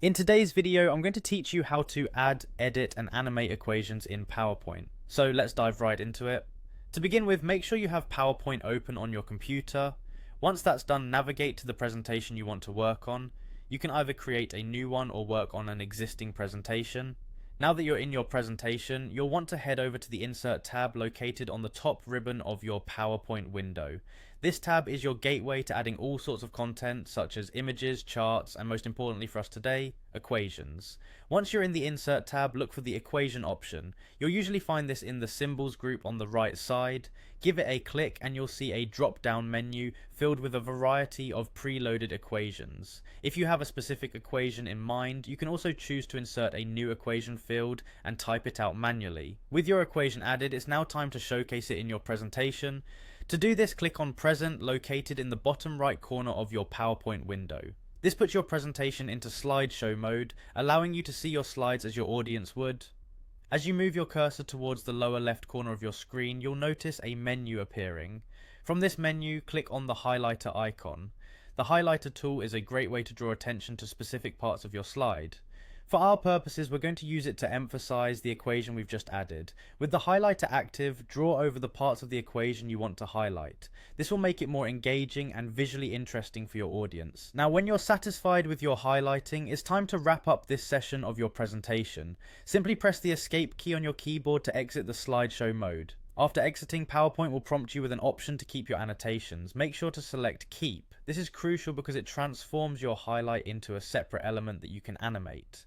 In today's video, I'm going to teach you how to add, edit, and animate equations in PowerPoint. So let's dive right into it. To begin with, make sure you have PowerPoint open on your computer. Once that's done, navigate to the presentation you want to work on. You can either create a new one or work on an existing presentation. Now that you're in your presentation, you'll want to head over to the Insert tab located on the top ribbon of your PowerPoint window. This tab is your gateway to adding all sorts of content such as images, charts, and most importantly for us today, equations. Once you're in the Insert tab, look for the equation option. You'll usually find this in the symbols group on the right side. Give it a click and you'll see a drop-down menu filled with a variety of preloaded equations. If you have a specific equation in mind, you can also choose to insert a new equation field and type it out manually. With your equation added, it's now time to showcase it in your presentation. To do this, click on Present located in the bottom right corner of your PowerPoint window. This puts your presentation into slideshow mode, allowing you to see your slides as your audience would. As you move your cursor towards the lower left corner of your screen, you'll notice a menu appearing. From this menu, click on the highlighter icon. The highlighter tool is a great way to draw attention to specific parts of your slide. For our purposes, we're going to use it to emphasize the equation we've just added. With the highlighter active, draw over the parts of the equation you want to highlight. This will make it more engaging and visually interesting for your audience. Now, when you're satisfied with your highlighting, it's time to wrap up this session of your presentation. Simply press the Escape key on your keyboard to exit the slideshow mode. After exiting, PowerPoint will prompt you with an option to keep your annotations. Make sure to select Keep. This is crucial because it transforms your highlight into a separate element that you can animate.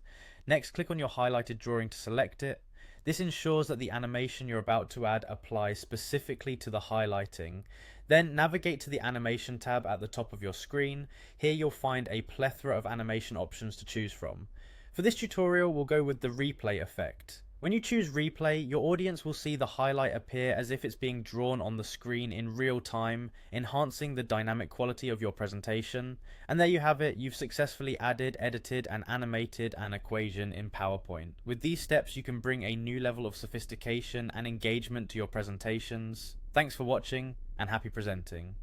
Next, click on your highlighted drawing to select it. This ensures that the animation you're about to add applies specifically to the highlighting. Then navigate to the Animation tab at the top of your screen. Here you'll find a plethora of animation options to choose from. For this tutorial, we'll go with the replay effect. When you choose replay, your audience will see the highlight appear as if it's being drawn on the screen in real time, enhancing the dynamic quality of your presentation. And there you have it, you've successfully added, edited, and animated an equation in PowerPoint. With these steps, you can bring a new level of sophistication and engagement to your presentations. Thanks for watching, and happy presenting.